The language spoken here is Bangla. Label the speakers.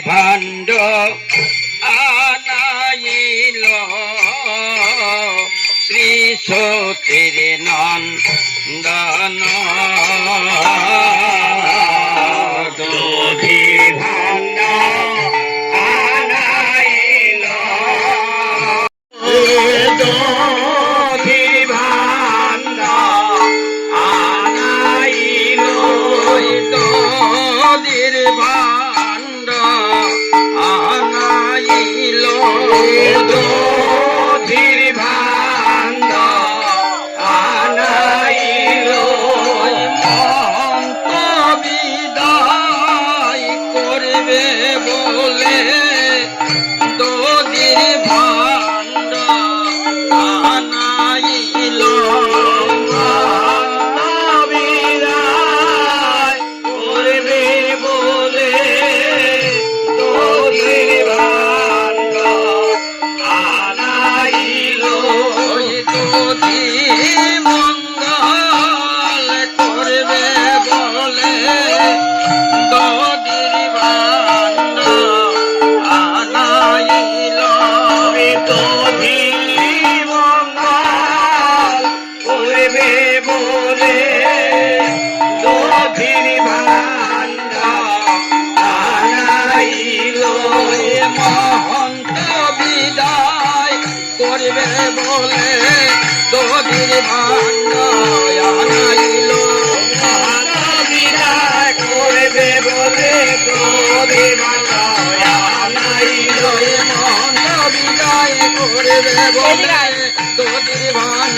Speaker 1: ভাণ্ড আনাইল শ্রী সতীর নন্দন দধি ভাণ্ড আনাইল দধি ভাণ্ড আনাইল দধির ভাণ্ড আনাইল দধির ভাণ্ড আনাইল মহন্ত বিদায় করবে বলে দধির ভাণ্ড আনাইল বিদায় করবে বলে দধির ভাণ্ড আনাইল দধি মঙ্গল করবে বলে দধির ভাণ্ড আনাইল দধি মঙ্গল করবে বলে দধির ভাণ্ড আনাইল মহন্ত বিদায় করবে বলে দধির ভাণ্ড আনাইল মহন্ত বিদায় করবে বলে দধির ভাণ্ড আনাইল মহন্ত বিদায় করবে বলে দধির ভাণ্ড